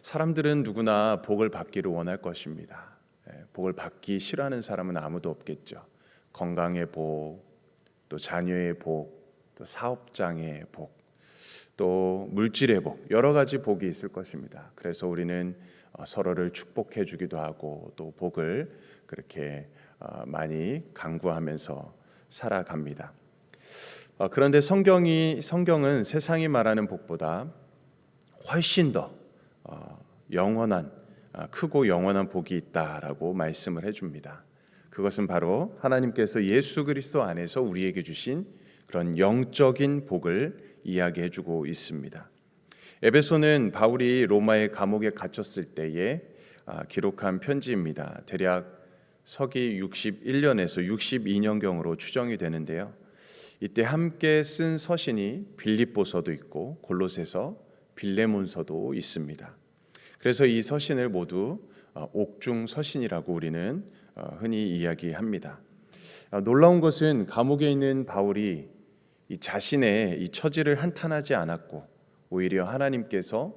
사람들은 누구나 복을 받기를 원할 것입니다. 복을 받기 싫어하는 사람은 아무도 없겠죠. 건강의 복, 또 자녀의 복, 또 사업장의 복, 또 물질의 복, 여러 가지 복이 있을 것입니다. 그래서 우리는 서로를 축복해 주기도 하고 또 복을 그렇게 많이 강구하면서 살아갑니다. 그런데 성경은 세상이 말하는 복보다 훨씬 더 영원한 크고 영원한 복이 있다라고 말씀을 해줍니다. 그것은 바로 하나님께서 예수 그리스도 안에서 우리에게 주신 그런 영적인 복을 이야기해주고 있습니다. 에베소는 바울이 로마의 감옥에 갇혔을 때에 기록한 편지입니다. 대략 서기 61년에서 62년경으로 추정이 되는데요. 이때 함께 쓴 서신이 빌립보서도 있고 골로새서, 빌레몬서도 있습니다. 그래서 이 서신을 모두 옥중 서신이라고 우리는 흔히 이야기합니다. 놀라운 것은 감옥에 있는 바울이 이 자신의 이 처지를 한탄하지 않았고 오히려 하나님께서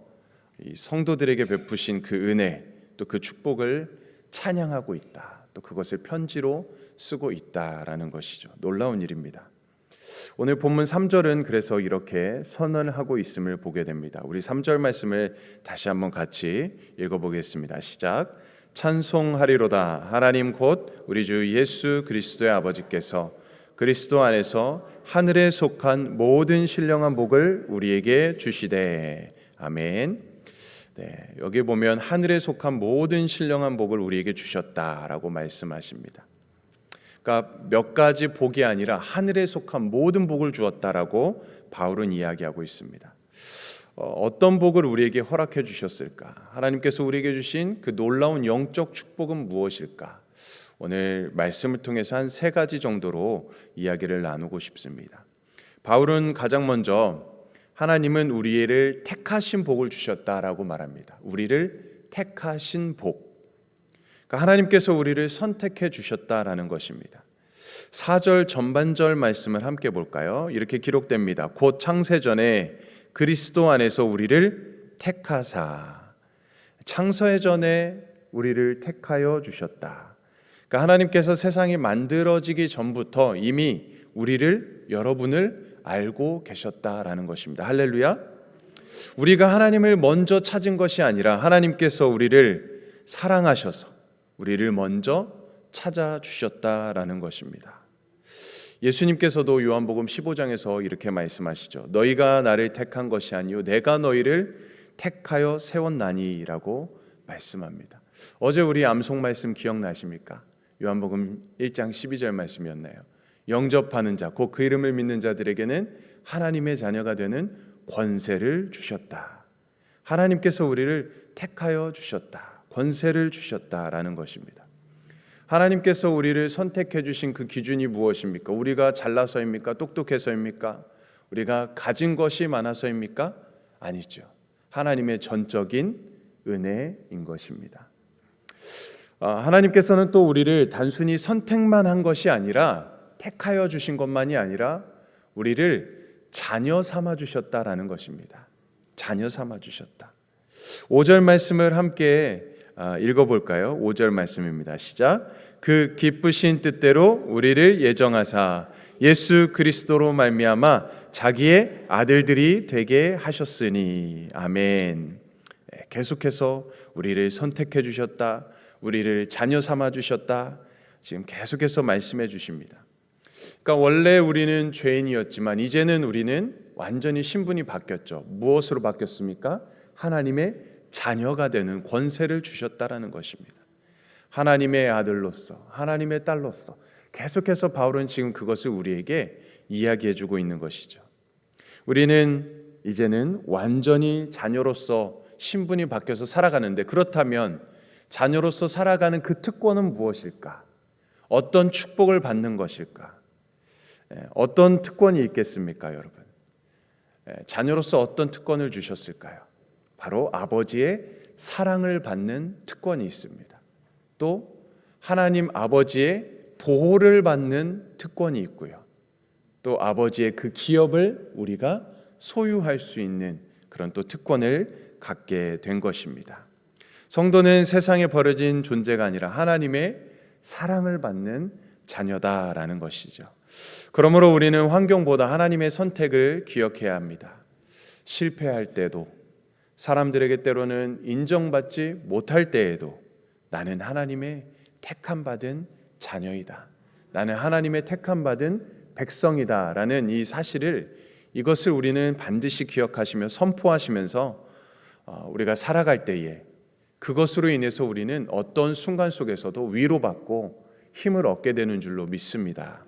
이 성도들에게 베푸신 그 은혜 또 그 축복을 찬양하고 있다. 또 그것을 편지로 쓰고 있다라는 것이죠. 놀라운 일입니다. 오늘 본문 3절은 그래서 이렇게 선언하고 있음을 보게 됩니다. 우리 3절 말씀을 다시 한번 같이 읽어보겠습니다. 시작. 찬송하리로다. 하나님 곧 우리 주 예수 그리스도의 아버지께서 그리스도 안에서 하늘에 속한 모든 신령한 복을 우리에게 주시되. 아멘. 네, 여기 보면 하늘에 속한 모든 신령한 복을 우리에게 주셨다라고 말씀하십니다. 그러니까 몇 가지 복이 아니라 하늘에 속한 모든 복을 주었다라고 바울은 이야기하고 있습니다. 어떤 복을 우리에게 허락해 주셨을까? 하나님께서 우리에게 주신 그 놀라운 영적 축복은 무엇일까? 오늘 말씀을 통해서 한 3가지 정도로 이야기를 나누고 싶습니다. 바울은 가장 먼저 하나님은 우리를 택하신 복을 주셨다라고 말합니다. 우리를 택하신 복. 그러니까 하나님께서 우리를 선택해 주셨다라는 것입니다. 4절 전반절 말씀을 함께 볼까요? 이렇게 기록됩니다. 곧 창세전에 그리스도 안에서 우리를 택하사. 창세전에 우리를 택하여 주셨다. 그러니까 하나님께서 세상이 만들어지기 전부터 이미 우리를 여러분을 알고 계셨다라는 것입니다. 할렐루야. 우리가 하나님을 먼저 찾은 것이 아니라 하나님께서 우리를 사랑하셔서 우리를 먼저 찾아주셨다라는 것입니다. 예수님께서도 요한복음 15장에서 이렇게 말씀하시죠. 너희가 나를 택한 것이 아니요 내가 너희를 택하여 세웠나니라고 말씀합니다. 어제 우리 암송 말씀 기억나십니까? 요한복음 1장 12절 말씀이었나요? 영접하는 자, 곧 그 이름을 믿는 자들에게는 하나님의 자녀가 되는 권세를 주셨다. 하나님께서 우리를 택하여 주셨다. 권세를 주셨다라는 것입니다. 하나님께서 우리를 선택해 주신 그 기준이 무엇입니까? 우리가 잘나서입니까? 똑똑해서입니까? 우리가 가진 것이 많아서입니까? 아니죠. 하나님의 전적인 은혜인 것입니다. 하나님께서는 또 우리를 단순히 선택만 한 것이 아니라 택하여 주신 것만이 아니라 우리를 자녀 삼아 주셨다라는 것입니다. 자녀 삼아 주셨다. 5절 말씀을 함께 읽어볼까요? 5절 말씀입니다. 시작. 그 기쁘신 뜻대로 우리를 예정하사 예수 그리스도로 말미암아 자기의 아들들이 되게 하셨으니. 아멘. 계속해서 우리를 선택해 주셨다. 우리를 자녀 삼아 주셨다. 지금 계속해서 말씀해 주십니다. 그러니까 원래 우리는 죄인이었지만 이제는 우리는 완전히 신분이 바뀌었죠. 무엇으로 바뀌었습니까? 하나님의 자녀가 되는 권세를 주셨다라는 것입니다. 하나님의 아들로서, 하나님의 딸로서 계속해서 바울은 지금 그것을 우리에게 이야기해주고 있는 것이죠. 우리는 이제는 완전히 자녀로서 신분이 바뀌어서 살아가는데, 그렇다면 자녀로서 살아가는 그 특권은 무엇일까? 어떤 축복을 받는 것일까? 어떤 특권이 있겠습니까, 여러분? 자녀로서 어떤 특권을 주셨을까요? 바로 아버지의 사랑을 받는 특권이 있습니다. 또 하나님 아버지의 보호를 받는 특권이 있고요. 또 아버지의 그 기업을 우리가 소유할 수 있는 그런 또 특권을 갖게 된 것입니다. 성도는 세상에 버려진 존재가 아니라 하나님의 사랑을 받는 자녀다라는 것이죠. 그러므로 우리는 환경보다 하나님의 선택을 기억해야 합니다. 실패할 때도, 사람들에게 때로는 인정받지 못할 때에도 나는 하나님의 택함 받은 자녀이다, 나는 하나님의 택함 받은 백성이다 라는 이 사실을, 이것을 우리는 반드시 기억하시며 선포하시면서 우리가 살아갈 때에 그것으로 인해서 우리는 어떤 순간 속에서도 위로받고 힘을 얻게 되는 줄로 믿습니다.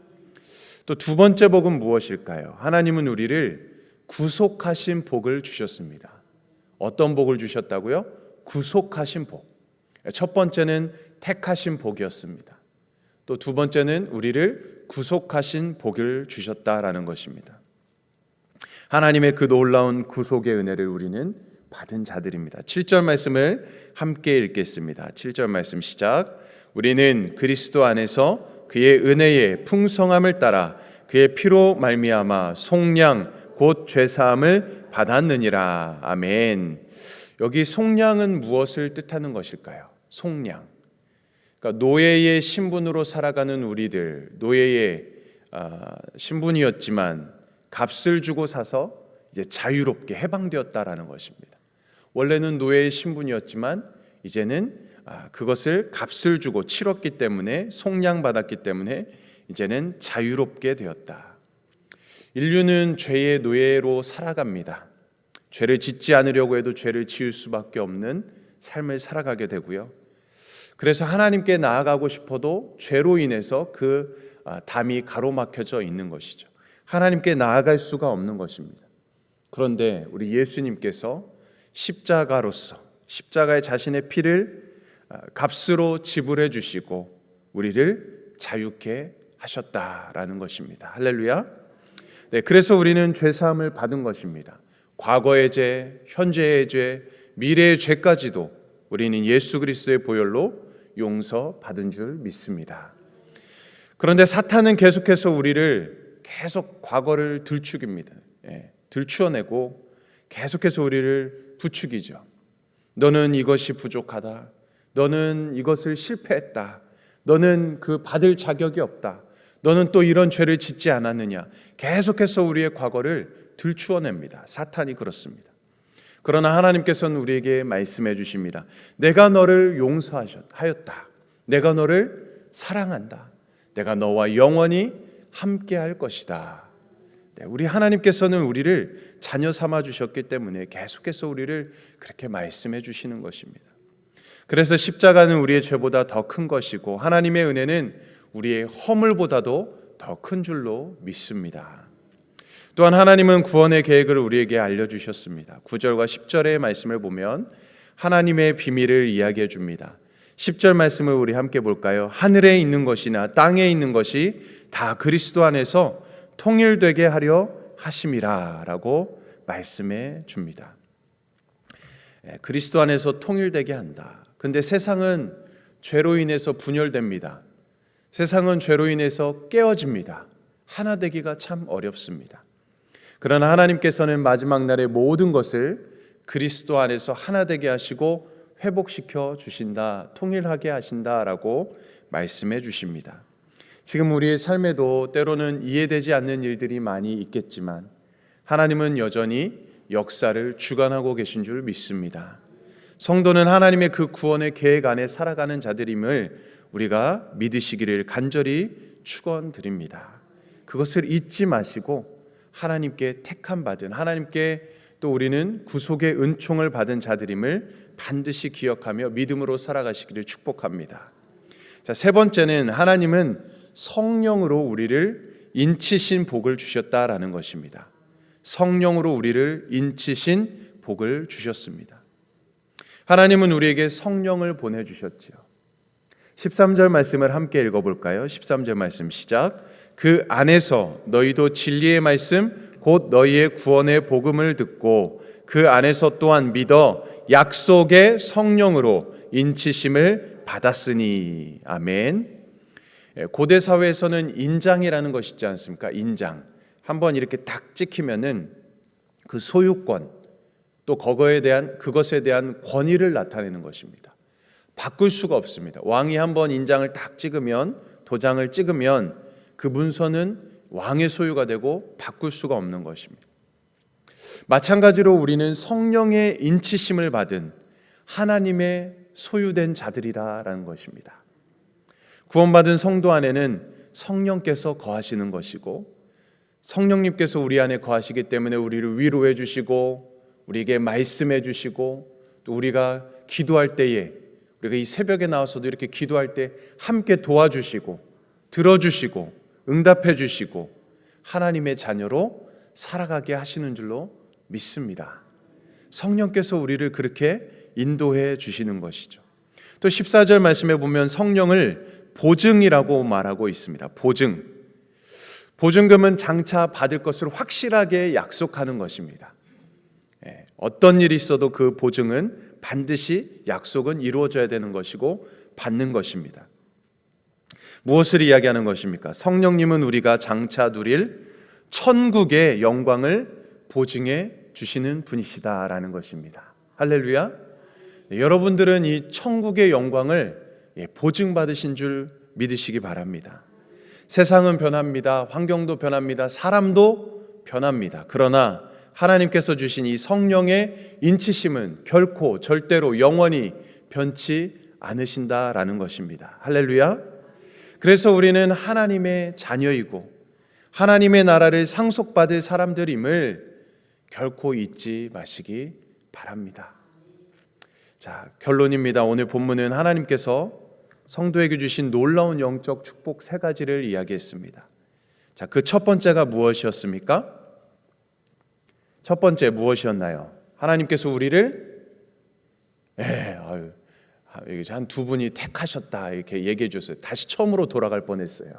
또 두 번째 복은 무엇일까요? 하나님은 우리를 구속하신 복을 주셨습니다. 어떤 복을 주셨다고요? 구속하신 복. 첫 번째는 택하신 복이었습니다. 또 두 번째는 우리를 구속하신 복을 주셨다라는 것입니다. 하나님의 그 놀라운 구속의 은혜를 우리는 받은 자들입니다. 7절 말씀을 함께 읽겠습니다. 7절 말씀 시작. 우리는 그리스도 안에서 그의 은혜의 풍성함을 따라 그의 피로 말미암아 속량 곧 죄사함을 받았느니라. 아멘. 여기 속량은 무엇을 뜻하는 것일까요? 속량. 그러니까 노예의 신분으로 살아가는 우리들, 노예의 신분이었지만 값을 주고 사서 이제 자유롭게 해방되었다라는 것입니다. 원래는 노예의 신분이었지만 이제는 그것을 값을 주고 치렀기 때문에, 속량받았기 때문에 이제는 자유롭게 되었다. 인류는 죄의 노예로 살아갑니다. 죄를 짓지 않으려고 해도 죄를 지을 수밖에 없는 삶을 살아가게 되고요. 그래서 하나님께 나아가고 싶어도 죄로 인해서 그 담이 가로막혀져 있는 것이죠. 하나님께 나아갈 수가 없는 것입니다. 그런데 우리 예수님께서 십자가로서, 십자가의 자신의 피를 값으로 지불해 주시고 우리를 자유케 하셨다라는 것입니다. 할렐루야. 네, 그래서 우리는 죄사함을 받은 것입니다. 과거의 죄, 현재의 죄, 미래의 죄까지도 우리는 예수 그리스도의 보혈로 용서받은 줄 믿습니다. 그런데 사탄은 계속해서 우리를 계속 과거를 들추깁니다. 들추어내고 계속해서 우리를 부추기죠. 너는 이것이 부족하다. 너는 이것을 실패했다. 너는 그 받을 자격이 없다. 너는 또 이런 죄를 짓지 않았느냐. 계속해서 우리의 과거를 들추어냅니다. 사탄이 그렇습니다. 그러나 하나님께서는 우리에게 말씀해 주십니다. 내가 너를 용서하였다. 내가 너를 사랑한다. 내가 너와 영원히 함께 할 것이다. 우리 하나님께서는 우리를 자녀 삼아 주셨기 때문에 계속해서 우리를 그렇게 말씀해 주시는 것입니다. 그래서 십자가는 우리의 죄보다 더 큰 것이고 하나님의 은혜는 우리의 허물보다도 더 큰 줄로 믿습니다. 또한 하나님은 구원의 계획을 우리에게 알려주셨습니다. 9절과 10절의 말씀을 보면 하나님의 비밀을 이야기해 줍니다. 10절 말씀을 우리 함께 볼까요? 하늘에 있는 것이나 땅에 있는 것이 다 그리스도 안에서 통일되게 하려 하심이라 라고 말씀해 줍니다. 그리스도 안에서 통일되게 한다. 근데 세상은 죄로 인해서 분열됩니다. 세상은 죄로 인해서 깨어집니다. 하나 되기가 참 어렵습니다. 그러나 하나님께서는 마지막 날에 모든 것을 그리스도 안에서 하나 되게 하시고 회복시켜 주신다, 통일하게 하신다라고 말씀해 주십니다. 지금 우리의 삶에도 때로는 이해되지 않는 일들이 많이 있겠지만 하나님은 여전히 역사를 주관하고 계신 줄 믿습니다. 성도는 하나님의 그 구원의 계획 안에 살아가는 자들임을 우리가 믿으시기를 간절히 축원드립니다. 그것을 잊지 마시고 하나님께 택함 받은, 하나님께 또 우리는 구속의 은총을 받은 자들임을 반드시 기억하며 믿음으로 살아가시기를 축복합니다. 자, 세 번째는 하나님은 성령으로 우리를 인치신 복을 주셨다라는 것입니다. 성령으로 우리를 인치신 복을 주셨습니다. 하나님은 우리에게 성령을 보내주셨지요. 13절 말씀을 함께 읽어볼까요? 13절 말씀 시작. 그 안에서 너희도 진리의 말씀 곧 너희의 구원의 복음을 듣고 그 안에서 또한 믿어 약속의 성령으로 인치심을 받았으니. 아멘. 고대 사회에서는 인장이라는 것이 있지 않습니까? 인장. 한번 이렇게 딱 찍히면은 그 소유권, 또 그것에 대한 권위를 나타내는 것입니다. 바꿀 수가 없습니다. 왕이 한번 인장을 딱 찍으면, 도장을 찍으면 그 문서는 왕의 소유가 되고 바꿀 수가 없는 것입니다. 마찬가지로 우리는 성령의 인치심을 받은 하나님의 소유된 자들이라는 것입니다. 구원받은 성도 안에는 성령께서 거하시는 것이고, 성령님께서 우리 안에 거하시기 때문에 우리를 위로해 주시고, 우리에게 말씀해 주시고, 또 우리가 기도할 때에, 우리가 이 새벽에 나와서도 이렇게 기도할 때 함께 도와주시고, 들어주시고, 응답해 주시고, 하나님의 자녀로 살아가게 하시는 줄로 믿습니다. 성령께서 우리를 그렇게 인도해 주시는 것이죠. 또 14절 말씀에 보면 성령을 보증이라고 말하고 있습니다. 보증금은 장차 받을 것을 확실하게 약속하는 것입니다. 어떤 일이 있어도 그 보증은 반드시 약속은 이루어져야 되는 것이고 받는 것입니다. 무엇을 이야기하는 것입니까? 성령님은 우리가 장차 누릴 천국의 영광을 보증해 주시는 분이시다라는 것입니다. 할렐루야. 여러분들은 이 천국의 영광을 보증받으신 줄 믿으시기 바랍니다. 세상은 변합니다. 환경도 변합니다. 사람도 변합니다. 그러나 하나님께서 주신 이 성령의 인치심은 결코 절대로 영원히 변치 않으신다라는 것입니다. 할렐루야. 그래서 우리는 하나님의 자녀이고 하나님의 나라를 상속받을 사람들임을 결코 잊지 마시기 바랍니다. 자, 결론입니다. 오늘 본문은 하나님께서 성도에게 주신 놀라운 영적 축복 세 가지를 이야기했습니다. 자, 그 첫 번째가 무엇이었습니까? 첫 번째 무엇이었나요? 하나님께서 우리를 한 두 분이 택하셨다 이렇게 얘기해 줬어요. 다시 처음으로 돌아갈 뻔했어요.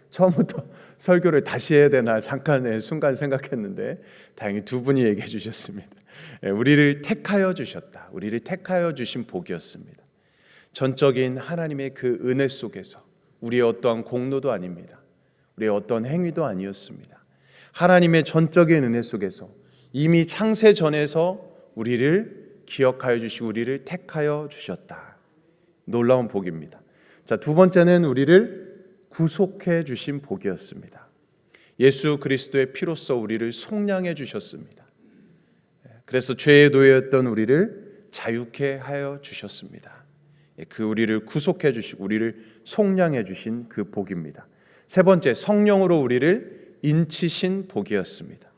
처음부터 설교를 다시 해야 되나 잠깐 순간 생각했는데 다행히 두 분이 얘기해 주셨습니다. 우리를 택하여 주셨다. 우리를 택하여 주신 복이었습니다. 전적인 하나님의 그 은혜 속에서 우리의 어떠한 공로도 아닙니다. 우리의 어떤 행위도 아니었습니다. 하나님의 전적인 은혜 속에서 이미 창세 전에서 우리를 기억하여 주시고 우리를 택하여 주셨다. 놀라운 복입니다. 자, 두 번째는 우리를 구속해 주신 복이었습니다. 예수 그리스도의 피로써 우리를 속량해 주셨습니다. 그래서 죄의 노예였던 우리를 자유케 하여 주셨습니다. 그 우리를 구속해 주시고 우리를 속량해 주신 그 복입니다. 세 번째, 성령으로 우리를 인치신 복이었습니다.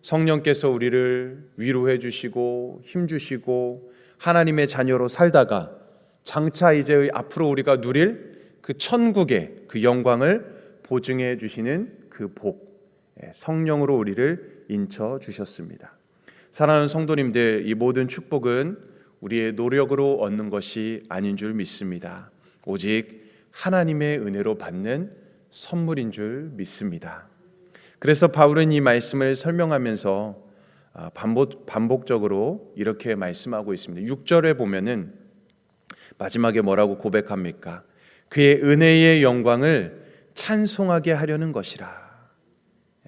성령께서 우리를 위로해 주시고 힘 주시고 하나님의 자녀로 살다가 장차 이제 앞으로 우리가 누릴 그 천국의 그 영광을 보증해 주시는 그 복, 성령으로 우리를 인쳐 주셨습니다. 사랑하는 성도님들, 이 모든 축복은 우리의 노력으로 얻는 것이 아닌 줄 믿습니다. 오직 하나님의 은혜로 받는 선물인 줄 믿습니다. 그래서 바울은 이 말씀을 설명하면서 반복적으로 이렇게 말씀하고 있습니다. 6절에 보면은 마지막에 뭐라고 고백합니까? 그의 은혜의 영광을 찬송하게 하려는 것이라.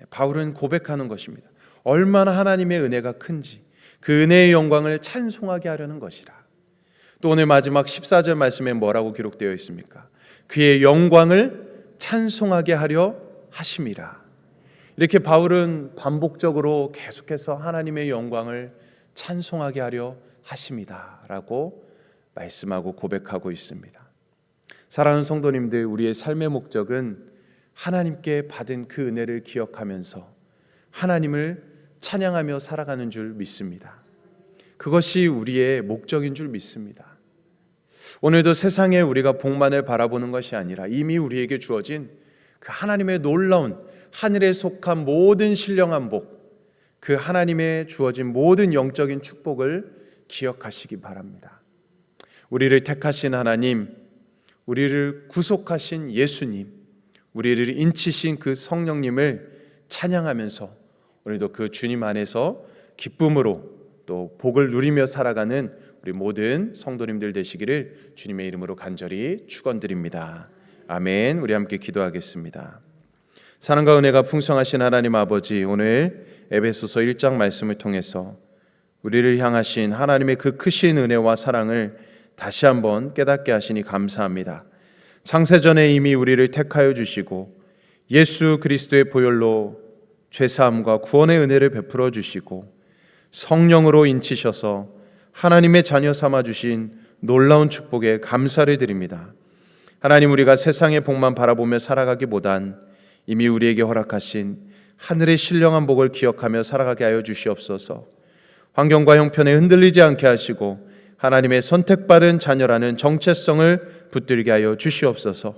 바울은 고백하는 것입니다. 얼마나 하나님의 은혜가 큰지 그 은혜의 영광을 찬송하게 하려는 것이라. 또 오늘 마지막 14절 말씀에 뭐라고 기록되어 있습니까? 그의 영광을 찬송하게 하려 하심이라. 이렇게 바울은 반복적으로 계속해서 하나님의 영광을 찬송하게 하려 하심이다 라고 말씀하고 고백하고 있습니다. 사랑하는 성도님들, 우리의 삶의 목적은 하나님께 받은 그 은혜를 기억하면서 하나님을 찬양하며 살아가는 줄 믿습니다. 그것이 우리의 목적인 줄 믿습니다. 오늘도 세상에 우리가 복만을 바라보는 것이 아니라 이미 우리에게 주어진 그 하나님의 놀라운 하늘에 속한 모든 신령한 복, 그 하나님의 주어진 모든 영적인 축복을 기억하시기 바랍니다. 우리를 택하신 하나님, 우리를 구속하신 예수님, 우리를 인치신 그 성령님을 찬양하면서 오늘도 그 주님 안에서 기쁨으로 또 복을 누리며 살아가는 우리 모든 성도님들 되시기를 주님의 이름으로 간절히 축원드립니다. 아멘. 우리 함께 기도하겠습니다. 사랑과 은혜가 풍성하신 하나님 아버지, 오늘 에베소서 1장 말씀을 통해서 우리를 향하신 하나님의 그 크신 은혜와 사랑을 다시 한번 깨닫게 하시니 감사합니다. 창세전에 이미 우리를 택하여 주시고 예수 그리스도의 보혈로 죄사함과 구원의 은혜를 베풀어 주시고 성령으로 인치셔서 하나님의 자녀 삼아 주신 놀라운 축복에 감사를 드립니다. 하나님, 우리가 세상의 복만 바라보며 살아가기보단 이미 우리에게 허락하신 하늘의 신령한 복을 기억하며 살아가게 하여 주시옵소서. 환경과 형편에 흔들리지 않게 하시고 하나님의 선택받은 자녀라는 정체성을 붙들게 하여 주시옵소서.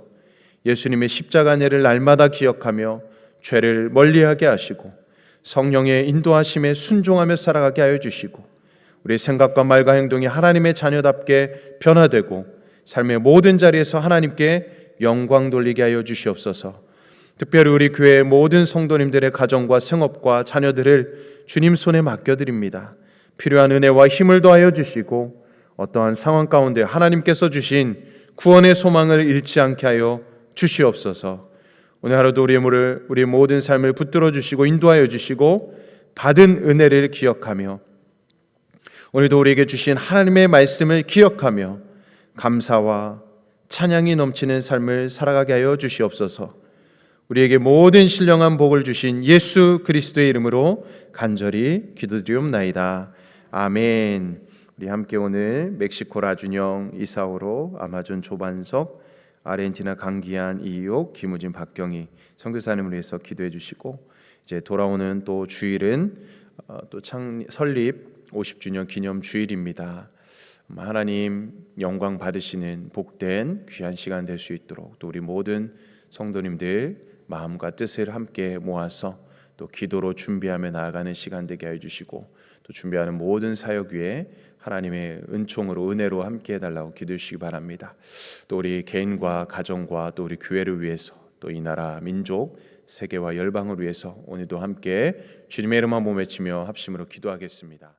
예수님의 십자가 은혜를 날마다 기억하며 죄를 멀리하게 하시고 성령의 인도하심에 순종하며 살아가게 하여 주시고 우리의 생각과 말과 행동이 하나님의 자녀답게 변화되고 삶의 모든 자리에서 하나님께 영광 돌리게 하여 주시옵소서. 특별히 우리 교회의 모든 성도님들의 가정과 생업과 자녀들을 주님 손에 맡겨드립니다. 필요한 은혜와 힘을 더하여 주시고 어떠한 상황 가운데 하나님께서 주신 구원의 소망을 잃지 않게 하여 주시옵소서. 오늘 하루도 우리의 모든 삶을 붙들어 주시고 인도하여 주시고 받은 은혜를 기억하며 오늘도 우리에게 주신 하나님의 말씀을 기억하며 감사와 찬양이 넘치는 삶을 살아가게 하여 주시옵소서. 우리에게 모든 신령한 복을 주신 예수 그리스도의 이름으로 간절히 기도드리옵나이다. 아멘. 우리 함께 오늘 멕시코 라준영 이사오로 아마존 조반석 아르헨티나 강기한 이옥 김우진 박경희 선교사님을 위해서 기도해 주시고 이제 돌아오는 또 주일은 또 설립 50주년 기념 주일입니다. 하나님 영광 받으시는 복된 귀한 시간 될 수 있도록 또 우리 모든 성도님들 마음과 뜻을 함께 모아서 또 기도로 준비하며 나아가는 시간 되게 해주시고 또 준비하는 모든 사역 위에 하나님의 은총으로 은혜로 함께 해달라고 기도해 주시기 바랍니다. 또 우리 개인과 가정과 또 우리 교회를 위해서 또 이 나라 민족 세계와 열방을 위해서 오늘도 함께 주님의 이름 한번 외치며 합심으로 기도하겠습니다.